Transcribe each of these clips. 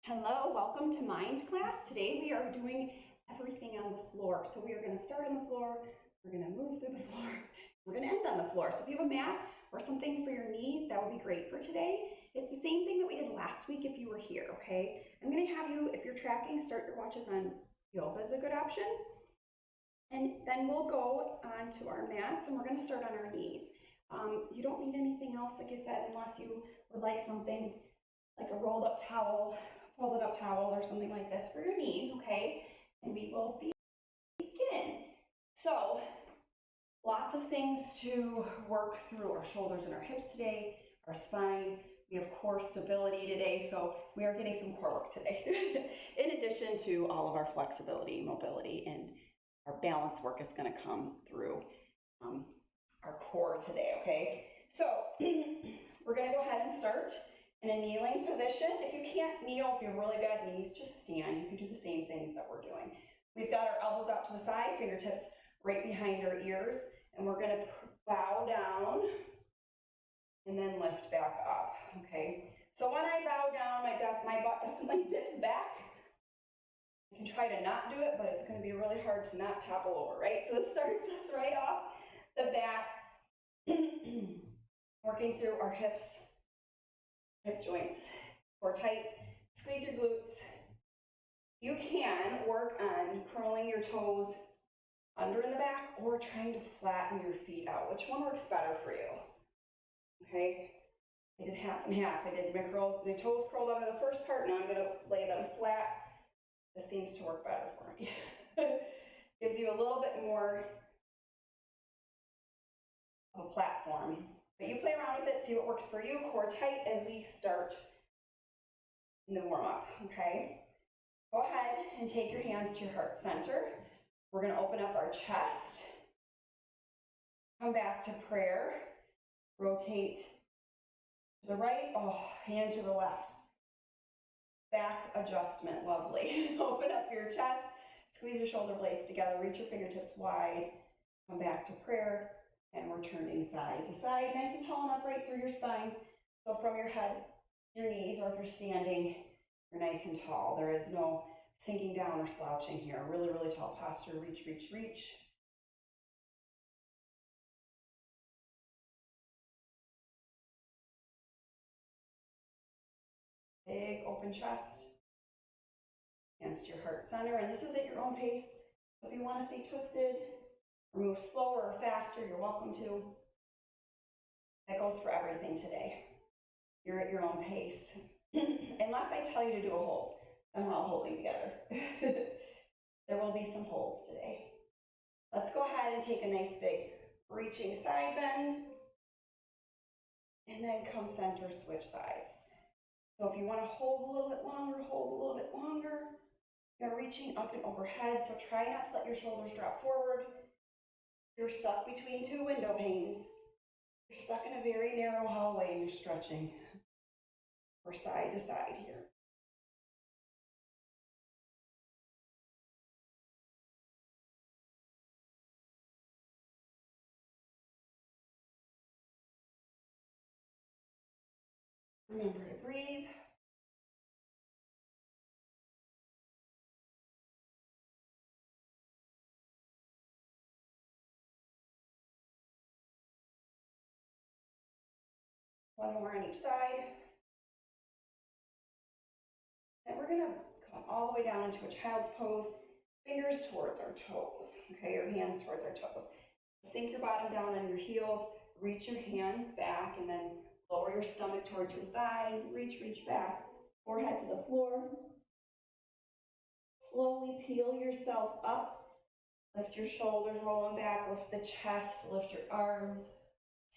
Hello, welcome to Mind class. Today we are doing everything on the floor. So we are going to start on the floor, we're going to move through the floor, we're going to end on the floor. So if you have a mat or something for your knees, that would be great for today. It's the same thing that we did last week if you were here, okay? I'm going to have you, if you're tracking, start your watches on yoga is a good option. And then we'll go on to our mats and we're going to start on our knees. You don't need anything else, like I said, unless you would like something like a rolled up towel, folded up towel or something like this for your knees, okay? And we will begin. So, lots of things to work through: our shoulders and our hips today, our spine. We have core stability today, so we are getting some core work today. In addition to all of our flexibility, mobility, and our balance work is going to come through our core today, okay? So, we're going to go ahead and start in a kneeling position. If you can't kneel, if you have really bad knees, just stand. You can do the same things that we're doing. We've got our elbows out to the side, fingertips right behind our ears, and we're going to bow down and then lift back up, okay? So when I bow down, my butt definitely dips back. You can try to not do it, but it's going to be really hard to not topple over, right? So this starts us right off the bat, working through our hips, hip joints, core tight, squeeze your glutes. You can work on curling your toes under in the back or trying to flatten your feet out. Which one works better for you? Okay, I did half and half. I did my toes curled under the first part, now I'm gonna lay them flat. This seems to work better for me. Gives you a little bit more of a platform. But you play around with it, see what works for you. Core tight as we start in the warm up, okay? Go ahead and take your hands to your heart center. We're gonna open up our chest. Come back to prayer. Rotate to the right, hand to the left. Back adjustment, lovely. Open up your chest, squeeze your shoulder blades together, reach your fingertips wide. Come back to prayer. And we're turning side to side, nice and tall and upright through your spine. So from your head, your knees, or if you're standing, you're nice and tall. There is no sinking down or slouching here. Really, really tall posture. Reach, reach, reach. Big open chest. Hands to your heart center. And this is at your own pace. So if you want to stay twisted or move slower or faster, you're welcome to. That goes for everything today. You're at your own pace. Unless I tell you to do a hold, I'm all holding together. There will be some holds today. Let's go ahead and take a nice big reaching side bend. And then come center, switch sides. So if you want to hold a little bit longer, hold a little bit longer. You're reaching up and overhead, so try not to let your shoulders drop forward. You're stuck between two window panes. You're stuck in a very narrow hallway and you're stretching. We're side to side here. Remember to breathe. One more on each side. And we're going to come all the way down into a child's pose, fingers towards our toes, okay, your hands towards our toes. Sink your bottom down on your heels, reach your hands back, and then lower your stomach towards your thighs, reach, reach back, forehead to the floor. Slowly peel yourself up, lift your shoulders, rolling back, lift the chest, lift your arms,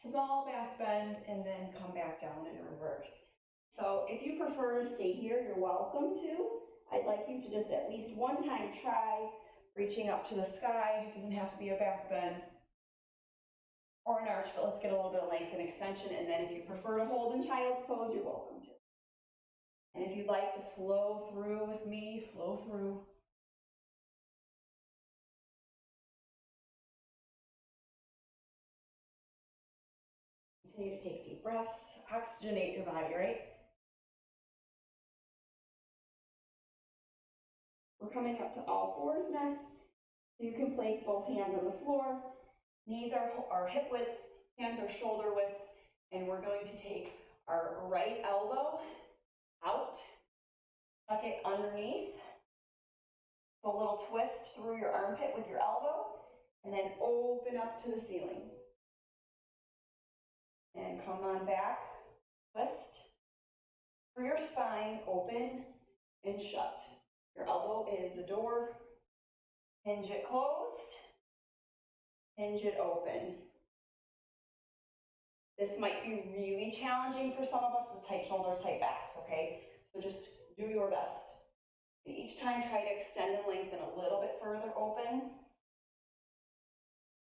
small back bend, and then come back down in reverse. So if you prefer to stay here, you're welcome to. I'd like you to just at least one time try reaching up to the sky. It doesn't have to be a back bend or an arch, but let's get a little bit of length and extension. And then if you prefer to hold in child's pose, you're welcome to. And if you'd like to flow through with me, flow through. Continue to take deep breaths, oxygenate your body, right? We're coming up to all fours next. So you can place both hands on the floor. Knees are hip width, hands are shoulder width, and we're going to take our right elbow out, tuck it underneath. So a little twist through your armpit with your elbow, and then open up to the ceiling. And come on back, twist. Through your spine, open and shut. Your elbow is a door. Hinge it closed, hinge it open. This might be really challenging for some of us with tight shoulders, tight backs, okay? So just do your best. And each time try to extend and lengthen a little bit further open.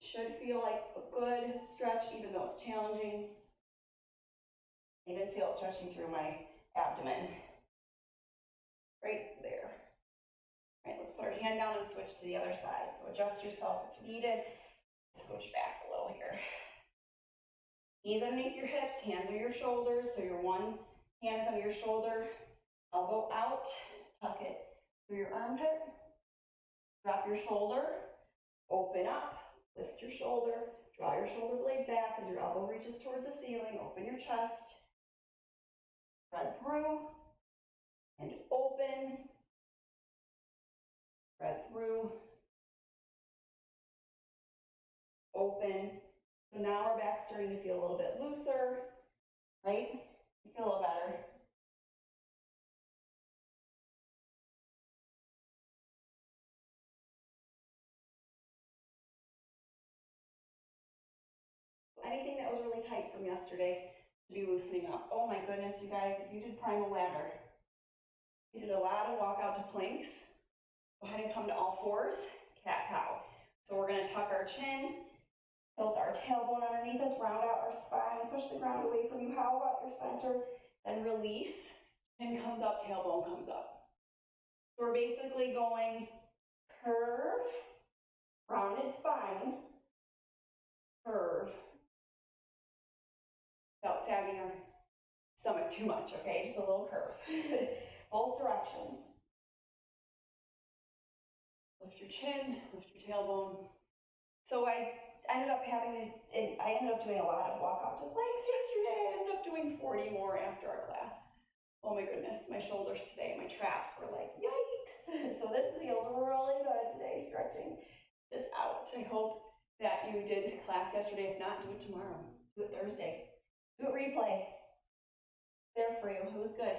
Should feel like a good stretch even though it's challenging. I even feel it stretching through my abdomen. Right there. All right, let's put our hand down and switch to the other side. So adjust yourself if needed. Scooch back a little here. Knees underneath your hips, hands on your shoulders. So your one hand's on your shoulder, elbow out, tuck it through your armpit. Drop your shoulder, open up, lift your shoulder, draw your shoulder blade back as your elbow reaches towards the ceiling. Open your chest, thread through, and open. Thread through, open. So now our back's starting to feel a little bit looser, right? You feel a little better. Anything that was really tight from yesterday should be loosening up. Oh my goodness, you guys, if you did primal ladder, you did a lot of walk out to planks. Go ahead and come to all fours, cat-cow. So we're gonna tuck our chin, tilt our tailbone underneath us, round out our spine, push the ground away from you, hollow out your center, then release. Chin comes up, tailbone comes up. So we're basically going curve, rounded spine, curve, without sagging our stomach too much, okay? Just a little curve. Both directions. Lift your chin, lift your tailbone. So I ended up doing a lot of walk out to planks yesterday. I ended up doing 40 more after our class. Oh my goodness, my shoulders today, my traps were like, yikes. So this feels really good today, stretching this out. I hope that you did class yesterday. If not, do it tomorrow. Do it Thursday. Do it replay. There for you. It was good.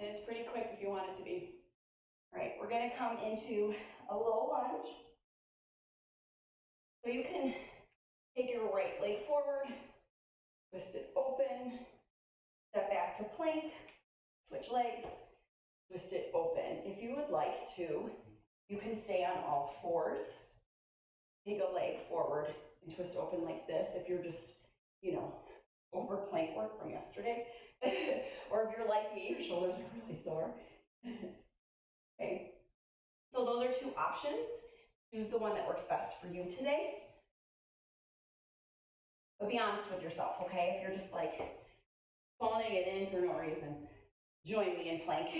And it's pretty quick if you want it to be. All right, we're gonna come into a low lunge. So you can take your right leg forward, twist it open, step back to plank, switch legs, twist it open. If you would like to, you can stay on all fours, take a leg forward and twist open like this if you're just, over plank work from yesterday. Or if you're like me, your shoulders are really sore. Okay, so those are two options. Choose the one that works best for you today. But be honest with yourself, okay? If you're just like phoning it in for no reason, join me in plank.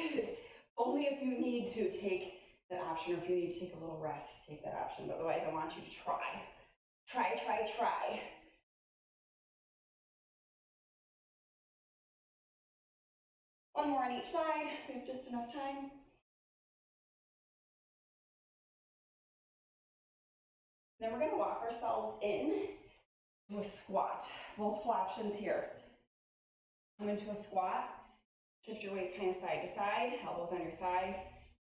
Only if you need to take that option, or if you need to take a little rest, take that option. But otherwise, I want you to try. Try. One more on each side. We have just enough time. Then we're going to walk ourselves in to a squat. Multiple options here. Come into a squat. Shift your weight kind of side to side. Elbows on your thighs.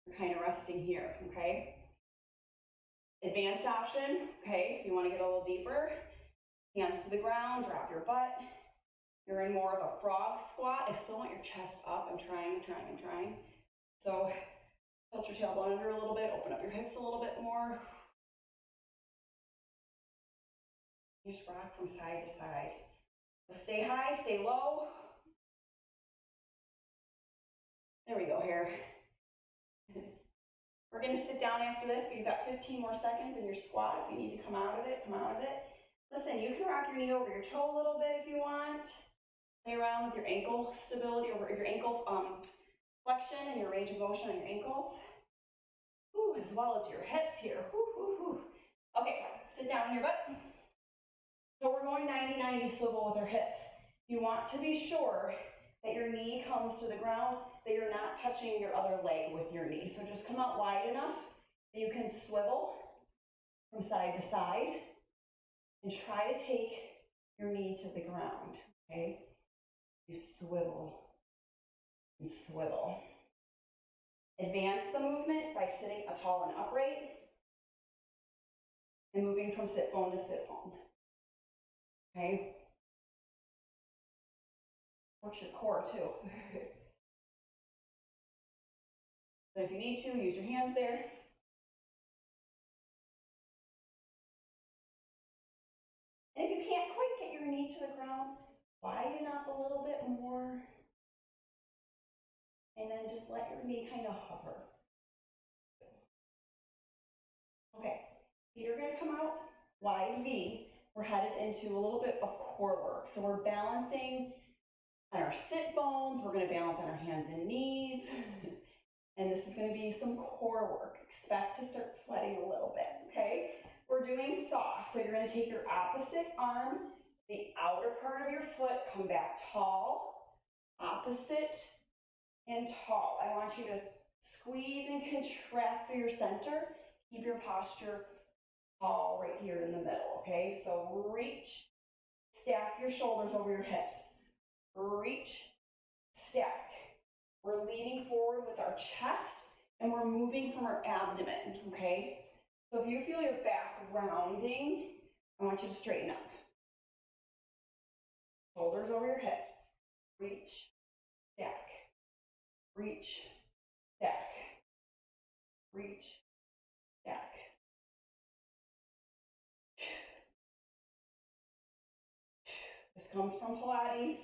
You're kind of resting here, okay? Advanced option, okay? If you want to get a little deeper, hands to the ground, drop your butt. You're in more of a frog squat. I still want your chest up. I'm trying. So tilt your tailbone under a little bit, open up your hips a little bit more. Just rock from side to side. So stay high, stay low. There we go here. We're gonna sit down after this, but you've got 15 more seconds in your squat. If you need to come out of it, come out of it. Listen, you can rock your knee over your toe a little bit if you want. Play around with your ankle stability, or your ankle flexion and your range of motion on your ankles. Whew. as well as your hips here. Whoo, whoo, whoo. Okay, sit down on your butt. So we're going 90-90 swivel with our hips. You want to be sure that your knee comes to the ground, that you're not touching your other leg with your knee. So just come out wide enough that you can swivel from side to side and try to take your knee to the ground, okay? You swivel and swivel. Advance the movement by sitting tall and upright and moving from sit bone to sit bone, okay? Works your core too. So if you need to, use your hands there. And if you can't quite get your knee to the ground, widen up a little bit more. And then just let your knee kind of hover. Okay, feet are going to come out, wide V. We're headed into a little bit of core work. So we're balancing on our sit bones. We're going to balance on our hands and knees. And this is going to be some core work. Expect to start sweating a little bit, okay? We're doing soft. So you're going to take your opposite arm to the outer part of your foot, come back tall, opposite, and tall. I want you to squeeze and contract through your center. Keep your posture tall right here in the middle, okay? So reach, stack your shoulders over your hips. Reach, stack. We're leaning forward with our chest and we're moving from our abdomen, okay? So if you feel your back rounding, I want you to straighten up. Shoulders over your hips. Reach, stack. Reach, stack. Reach, stack. This comes from Pilates.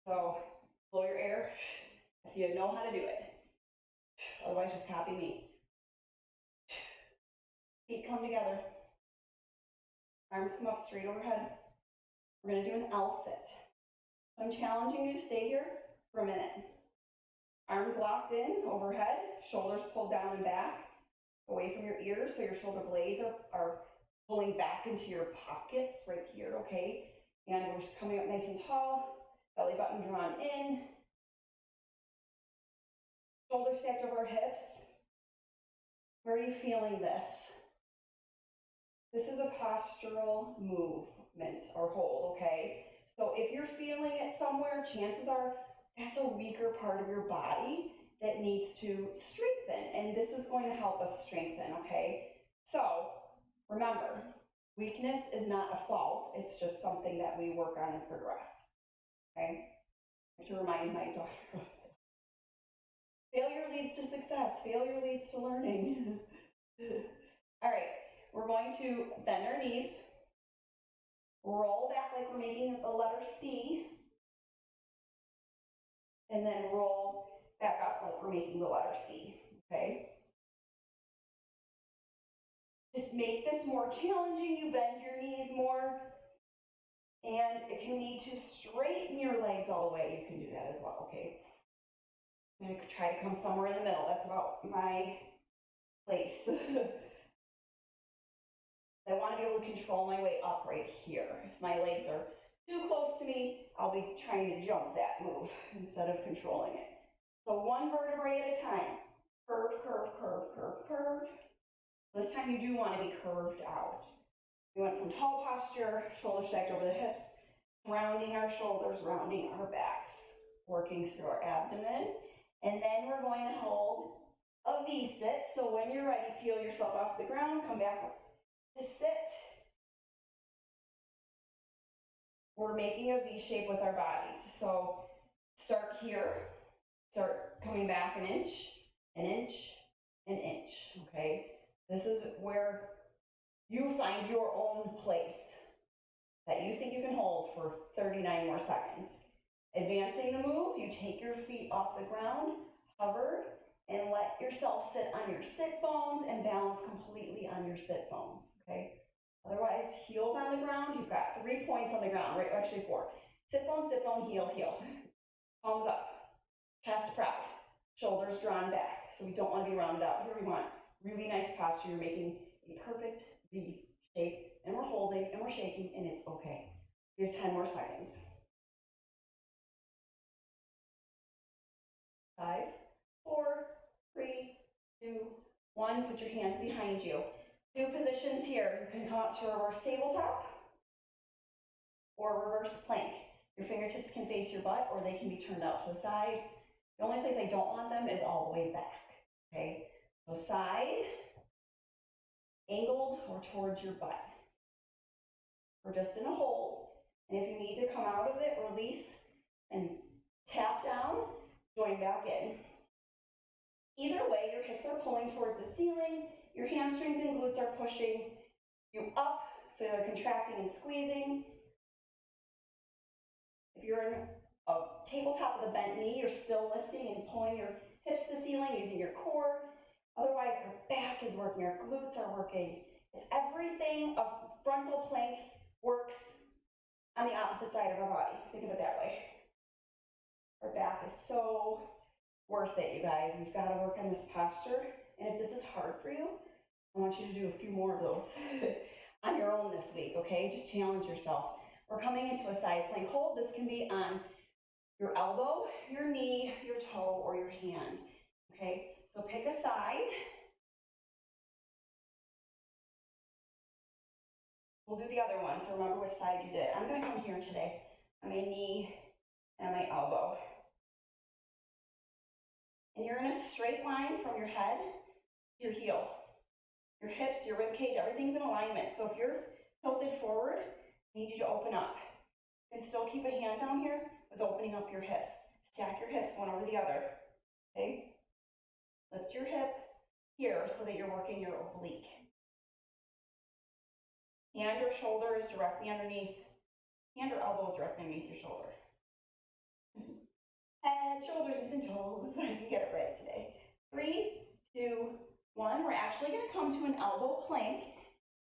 So blow your air if you know how to do it. Otherwise, just copy me. Feet come together. Arms come up straight overhead. We're going to do an L sit. I'm challenging you to stay here for a minute. Arms locked in overhead, shoulders pulled down and back, away from your ears, so your shoulder blades are pulling back into your pockets right here, okay? And we're just coming up nice and tall, belly button drawn in, shoulders stacked over our hips. Where are you feeling this? This is a postural movement or hold, okay? So if you're feeling it somewhere, chances are that's a weaker part of your body that needs to strengthen, and this is going to help us strengthen, okay? So remember, weakness is not a fault, it's just something that we work on and progress, okay? I have to remind my daughter of this. Failure leads to success, failure leads to learning. All right, we're going to bend our knees, roll back like we're making the letter C, and then roll back up like we're making the letter C, okay? To make this more challenging, you bend your knees more, and if you need to straighten your legs all the way, you can do that as well, okay? I'm going to try to come somewhere in the middle. That's about my place. I want to be able to control my way up right here. If my legs are too close to me, I'll be trying to jump that move instead of controlling it. So one vertebrae at a time. Curve, curve, curve, curve, curve. This time you do want to be curved out. We went from tall posture, shoulders stacked over the hips, rounding our shoulders, rounding our backs, working through our abdomen. And then we're going to hold a V sit. So when you're ready, peel yourself off the ground, come back up to sit. We're making a V shape with our bodies. So start here, start coming back an inch, an inch, an inch, okay? This is where you find your own place that you think you can hold for 39 more seconds. Advancing the move, you take your feet off the ground, hover, and let yourself sit on your sit bones and balance completely on your sit bones, okay? Otherwise, heels on the ground, you've got 3 points on the ground, right? Actually 4. Sit bone, heel, heel. Palms up, chest proud, shoulders drawn back. So we don't want to be rounded out. Here we want really nice posture. You're making a perfect V shape, and we're holding, and we're shaking, and it's okay. You have 10 more seconds. 5, 4, 3, 2, 1. Put your hands behind you. 2 positions here. You can come up to a reverse tabletop or reverse plank. Your fingertips can face your butt, or they can be turned out to the side. The only place I don't want them is all the way back, okay? So side, angled, or towards your butt. We're just in a hold, and if you need to come out of it, release and tap down, join back in. Either way, your hips are pulling towards the ceiling, your hamstrings and glutes are pushing you up, so you're contracting and squeezing. If you're in a tabletop with a bent knee, you're still lifting and pulling your hips to the ceiling using your core. Otherwise, our back is working, our glutes are working. It's everything. A frontal plank works on the opposite side of our body. Think of it that way. Our back is so worth it, you guys. We've got to work on this posture. And if this is hard for you, I want you to do a few more of those on your own this week, okay? Just challenge yourself. We're coming into a side plank hold. This can be on your elbow, your knee, your toe, or your hand, okay? So pick a side. We'll do the other one, so remember which side you did. I'm gonna come here today on my knee and my elbow. And you're in a straight line from your head to your heel. Your hips, your rib cage, everything's in alignment. So if you're tilted forward, I need you to open up. You can still keep a hand down here with opening up your hips. Stack your hips one over the other, okay? Lift your hip here so that you're working your oblique. Hand or shoulder is directly underneath. Hand or elbow is directly underneath your shoulder. Head, shoulders, and toes. I can get it right today. 3, 2, 1. We're actually going to come to an elbow plank.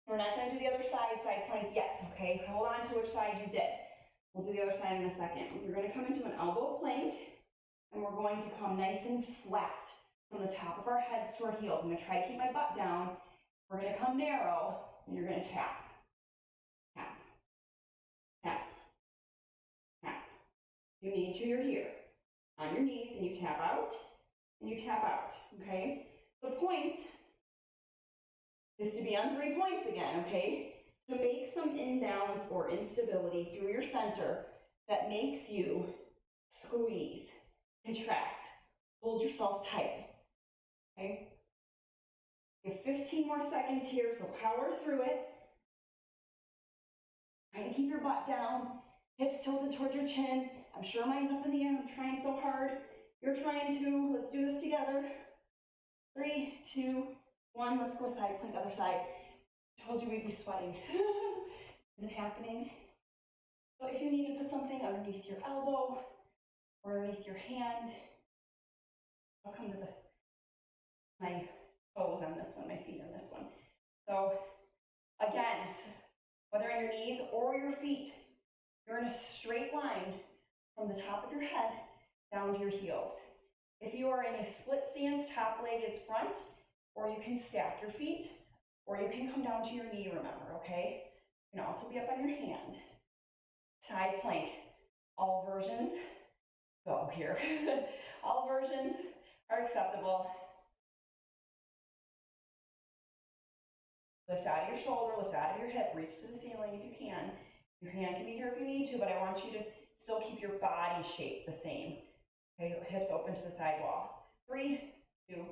We're not going to do the other side plank yet, okay? Hold on to which side you did. We'll do the other side in a second. You're going to come into an elbow plank, and we're going to come nice and flat from the top of our heads to our heels. I'm going to try to keep my butt down. We're going to come narrow, and you're going to tap. Tap. Tap. Tap. You need to, you're here. On your knees, and you tap out, and you tap out, okay? The point is to be on 3 points again, okay? To make some imbalance or instability through your center that makes you squeeze, contract, hold yourself tight, okay? You have 15 more seconds here, so power through it. Try to keep your butt down, hips tilted towards your chin. I'm sure mine's up in the air. I'm trying so hard. You're trying to. Let's do this together. 3, 2, 1. Let's go side plank, other side. I told you we'd be sweating. Is it happening? So if you need to put something underneath your elbow or underneath your hand, I'll come to my toes on this one, my feet on this one. So again, whether on your knees or your feet, you're in a straight line from the top of your head down to your heels. If you are in a split stance, top leg is front, or you can stack your feet, or you can come down to your knee, remember, okay? You can also be up on your hand. Side plank. All versions go here. All versions are acceptable. Lift out of your shoulder, lift out of your hip, reach to the ceiling if you can. Your hand can be here if you need to, but I want you to still keep your body shape the same. Okay, hips open to the side wall. 3, 2, 1.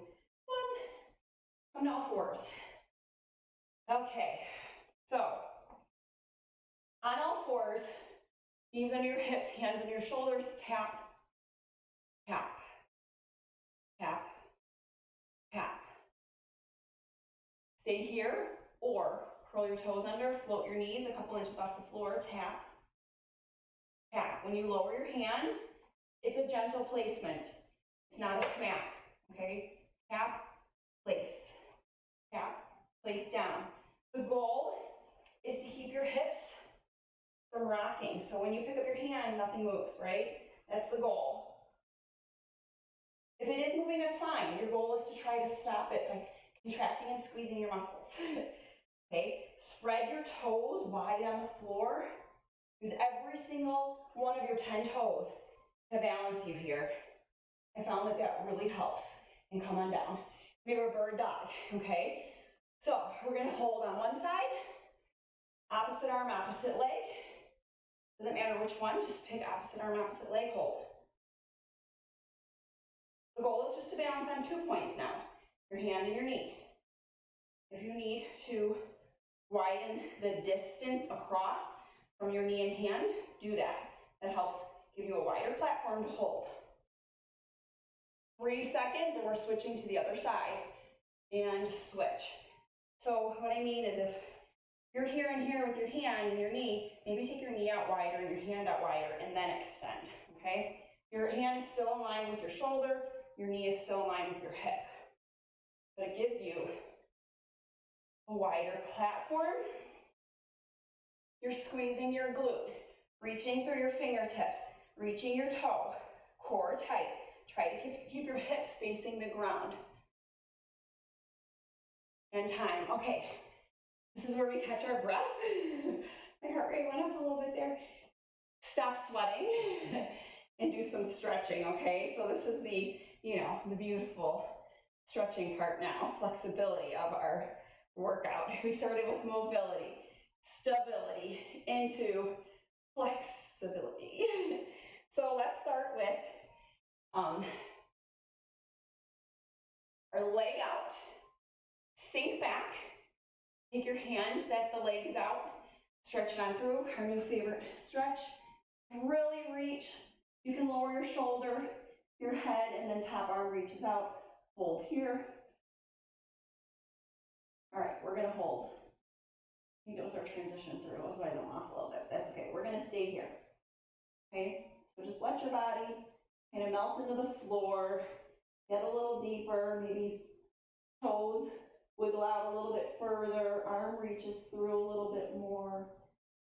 Come to all fours. Okay, so on all fours, knees under your hips, hands on your shoulders, tap, tap, tap, tap. Stay here, or curl your toes under, float your knees a couple inches off the floor, tap, tap. When you lower your hand, it's a gentle placement. It's not a smack, okay? Tap, place, tap, place down. The goal is to keep your hips from rocking. So when you pick up your hand, nothing moves, right? That's the goal. If it is moving, that's fine. Your goal is to try to stop it by contracting and squeezing your muscles. Okay, spread your toes wide on the floor. Use every single one of your 10 toes to balance you here. I found that that really helps. And come on down. We have a bird dog, okay? So we're gonna hold on one side, opposite arm, opposite leg. Doesn't matter which one, just pick opposite arm, opposite leg, hold. The goal is just to balance on 2 points now, your hand and your knee. If you need to widen the distance across from your knee and hand, do that. That helps give you a wider platform to hold. 3 seconds and we're switching to the other side and switch. So what I mean is if you're here and here with your hand and your knee, maybe take your knee out wider and your hand out wider and then extend, okay? Your hand is still in line with your shoulder, your knee is still in line with your hip. But it gives you a wider platform. You're squeezing your glute, reaching through your fingertips, reaching your toe, core tight. Try to keep your hips facing the ground. And time, okay. This is where we catch our breath. My heart rate went up a little bit there. Stop sweating and do some stretching, okay? So this is the, the beautiful stretching part now, flexibility of our workout. We started with mobility, stability, into flexibility. So let's start with our leg out, sink back, take your hand that the leg is out, stretch it on through, our new favorite stretch, really reach. You can lower your shoulder, your head, and then top arm reaches out, hold here. All right, we're gonna hold. I think it was our transition through, otherwise I went off a little bit, that's okay, we're gonna stay here, okay? So just let your body kind of melt into the floor, get a little deeper, maybe toes wiggle out a little bit further, arm reaches through a little bit more,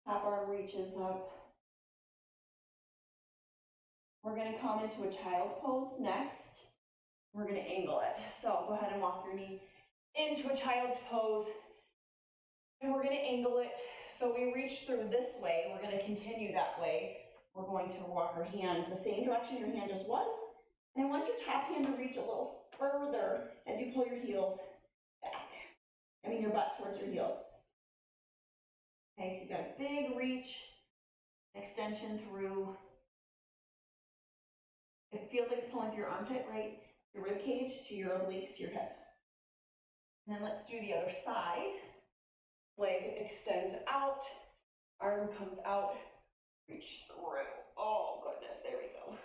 top arm reaches up. We're going to come into a child's pose next. We're going to angle it. So go ahead and walk your knee into a child's pose. And we're going to angle it. So we reach through this way. We're going to continue that way. We're going to walk our hands the same direction your hand just was. And I want your top hand to reach a little further as you pull your heels back. Your butt towards your heels. Okay, so you've got a big reach, extension through. It feels like it's pulling through your armpit, right? Your rib cage to your obliques to your hip. And then let's do the other side. Leg extends out, arm comes out, reach through. Oh goodness, there we go.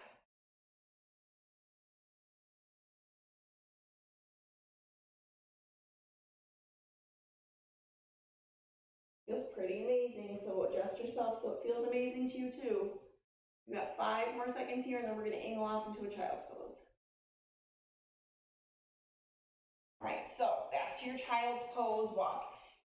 Feels pretty amazing, so adjust yourself so it feels amazing to you too. We've got 5 more seconds here and then we're going to angle off into a child's pose. All right, so back to your child's pose, walk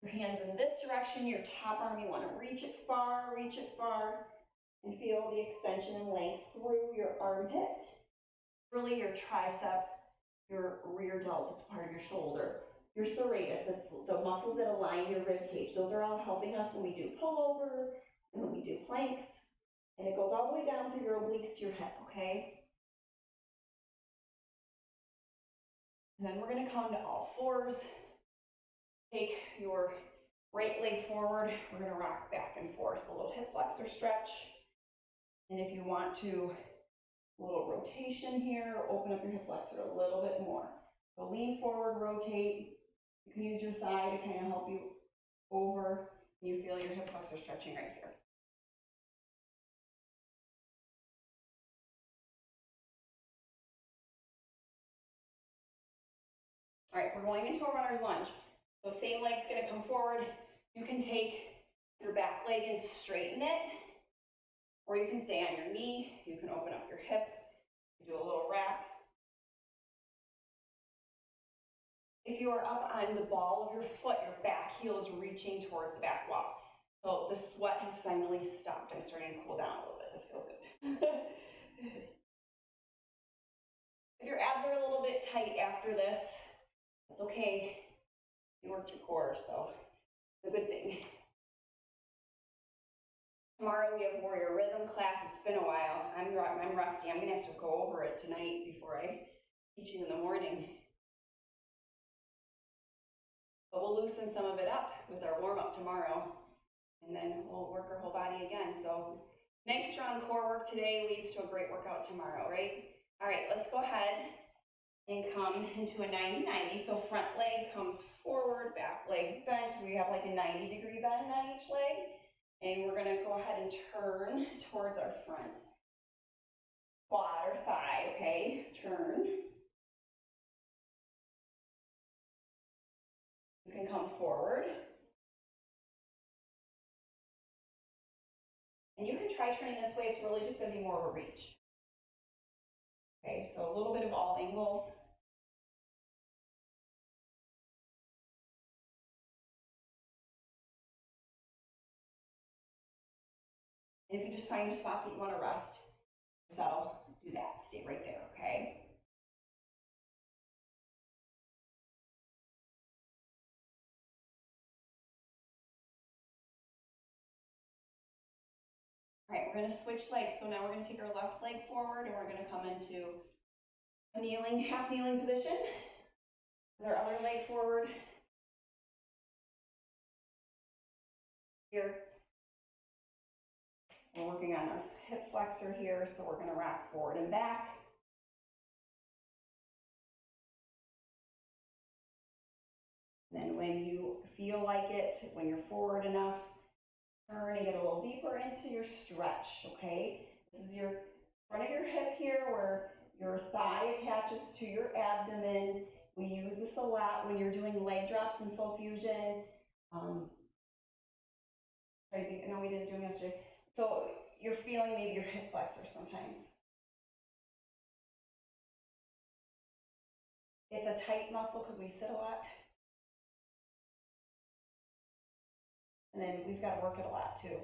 your hands in this direction, your top arm, you want to reach it far, and feel the extension and length through your armpit, really your tricep, your rear delt is part of your shoulder, your serratus, that's the muscles that align your rib cage. Those are all helping us when we do pullovers and when we do planks. And it goes all the way down through your obliques to your hip, okay? And then we're going to come to all fours. Take your right leg forward. We're going to rock back and forth, a little hip flexor stretch. And if you want to, a little rotation here, open up your hip flexor a little bit more. So lean forward, rotate. You can use your thigh to kind of help you over. You feel your hip flexor stretching right here. All right, we're going into a runner's lunge. So same leg's gonna come forward. You can take your back leg and straighten it, or you can stay on your knee. You can open up your hip, do a little wrap. If you are up on the ball of your foot, your back heel is reaching towards the back wall. So the sweat has finally stopped. I'm starting to cool down a little bit. This feels good. If your abs are a little bit tight after this, it's okay. You worked your core, so it's a good thing. Tomorrow we have Warrior Rhythm class. It's been a while. I'm rusty. I'm gonna have to go over it tonight before I teach you in the morning. But we'll loosen some of it up with our warm-up tomorrow, and then we'll work our whole body again. So nice strong core work today leads to a great workout tomorrow, right? All right, let's go ahead and come into a 90-90. So front leg comes forward, back leg's bent. We have like a 90-degree bend on each leg. And we're gonna go ahead and turn towards our front quad or thigh, okay? Turn. You can come forward. And you can try turning this way. It's really just gonna be more of a reach. Okay, so a little bit of all angles. And if you just find a spot that you want to rest, settle, do that. Stay right there, okay? All right, we're going to switch legs. So now we're going to take our left leg forward and we're going to come into a kneeling, half kneeling position with our other leg forward. Here. We're working on our hip flexor here, so we're going to rock forward and back. Then when you feel like it, when you're forward enough, turn and get a little deeper into your stretch, okay? This is your front of your hip here where your thigh attaches to your abdomen. We use this a lot when you're doing leg drops in Soul Fusion. I know we didn't do them yesterday. So you're feeling maybe your hip flexor sometimes. It's a tight muscle because we sit a lot. And then we've got to work it a lot too.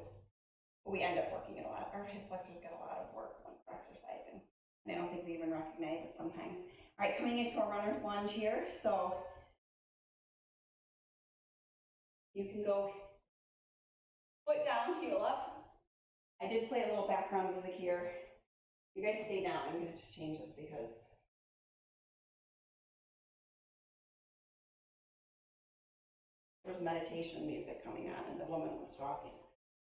But we end up working it a lot. Our hip flexors get a lot of work when we're exercising. And I don't think we even recognize it sometimes. All right, coming into a runner's lunge here. So you can go foot down, heel up. I did play a little background music here. You guys stay down. I'm going to just change this because there was meditation music coming on and the woman was talking.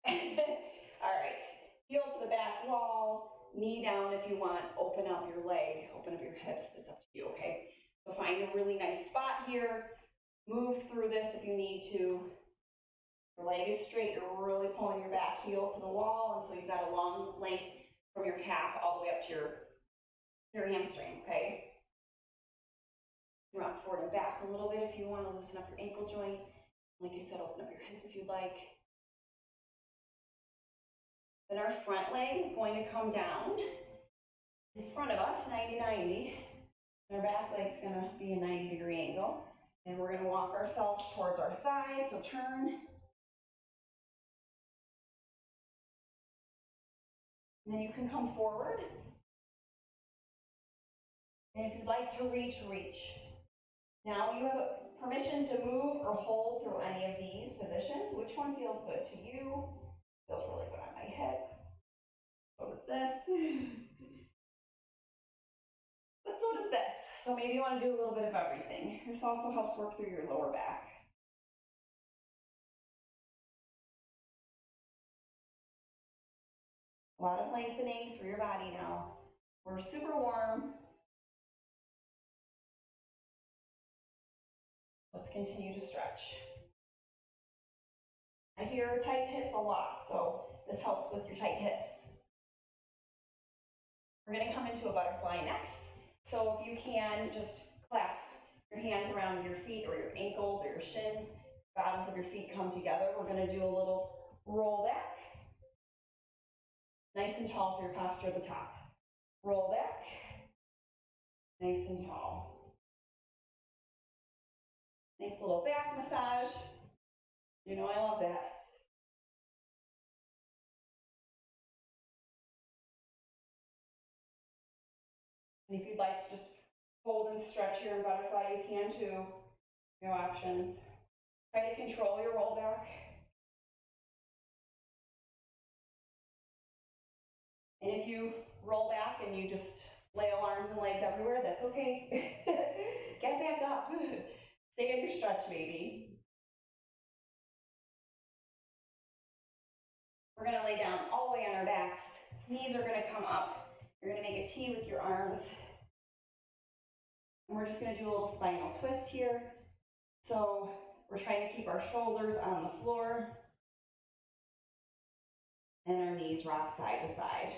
All right, heel to the back wall, knee down if you want, open up your leg, open up your hips, it's up to you, okay? So find a really nice spot here, move through this if you need to. Your leg is straight, you're really pulling your back heel to the wall, and so you've got a long length from your calf all the way up to your hamstring, okay? Rock forward and back a little bit if you want to loosen up your ankle joint. Like I said, open up your hip if you'd like. Then our front leg is going to come down in front of us, 90-90. And our back leg's going to be a 90-degree angle. And we're going to walk ourselves towards our thigh, so turn. And then you can come forward. And if you'd like to reach, reach. Now you have permission to move or hold through any of these positions. Which one feels good to you? Feels really good on my hip. So does this. But so does this. So maybe you want to do a little bit of everything. This also helps work through your lower back. A lot of lengthening through your body now. We're super warm. Let's continue to stretch. I hear tight hips a lot, so this helps with your tight hips. We're going to come into a butterfly next. So if you can, just clasp your hands around your feet or your ankles or your shins. Bottoms of your feet come together. We're going to do a little roll back. Nice and tall for your posture at the top. Roll back. Nice and tall. Nice little back massage. You know I love that. And if you'd like to just hold and stretch here in butterfly, you can too. No options. Try to control your roll back. And if you roll back and you just flail arms and legs everywhere, that's okay. Get back up. Stay in your stretch, baby. We're gonna lay down all the way on our backs. Knees are gonna come up. You're gonna make a T with your arms. And we're just gonna do a little spinal twist here. So we're trying to keep our shoulders on the floor and our knees rock side to side.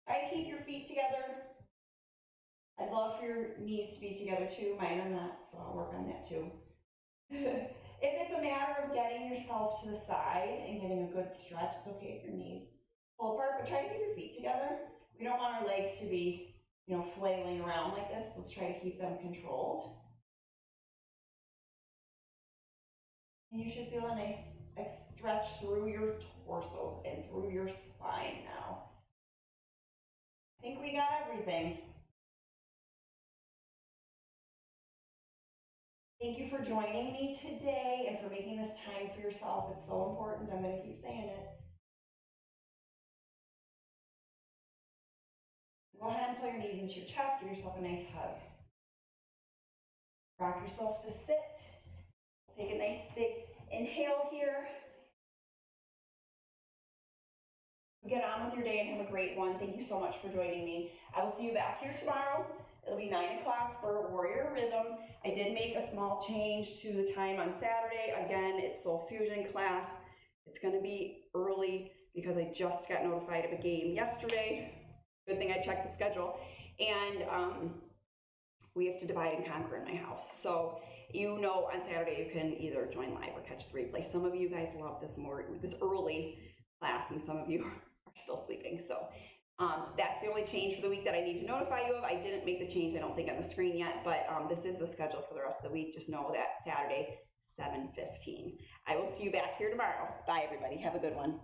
Try to keep your feet together. I'd love for your knees to be together too. Mine are not, so I'll work on that too. If it's a matter of getting yourself to the side and getting a good stretch, it's okay if your knees pull apart, but try to keep your feet together. We don't want our legs to be, flailing around like this. Let's try to keep them controlled. And you should feel a nice stretch through your torso and through your spine now. I think we got everything. Thank you for joining me today and for making this time for yourself. It's so important. I'm going to keep saying it. Go ahead and pull your knees into your chest. Give yourself a nice hug. Rock yourself to sit. Take a nice big inhale here. Get on with your day and have a great one. Thank you so much for joining me. I will see you back here tomorrow. It'll be 9 o'clock for Warrior Rhythm. I did make a small change to the time on Saturday. Again, it's Soul Fusion class. It's going to be early because I just got notified of a game yesterday. Good thing I checked the schedule. And we have to divide and conquer in my house. So, on Saturday you can either join live or catch the replay. Some of you guys love this early class, and some of you are still sleeping. So that's the only change for the week that I need to notify you of. I didn't make the change, I don't think, on the screen yet, but this is the schedule for the rest of the week. Just know that Saturday, 7:15. I will see you back here tomorrow. Bye, everybody. Have a good one.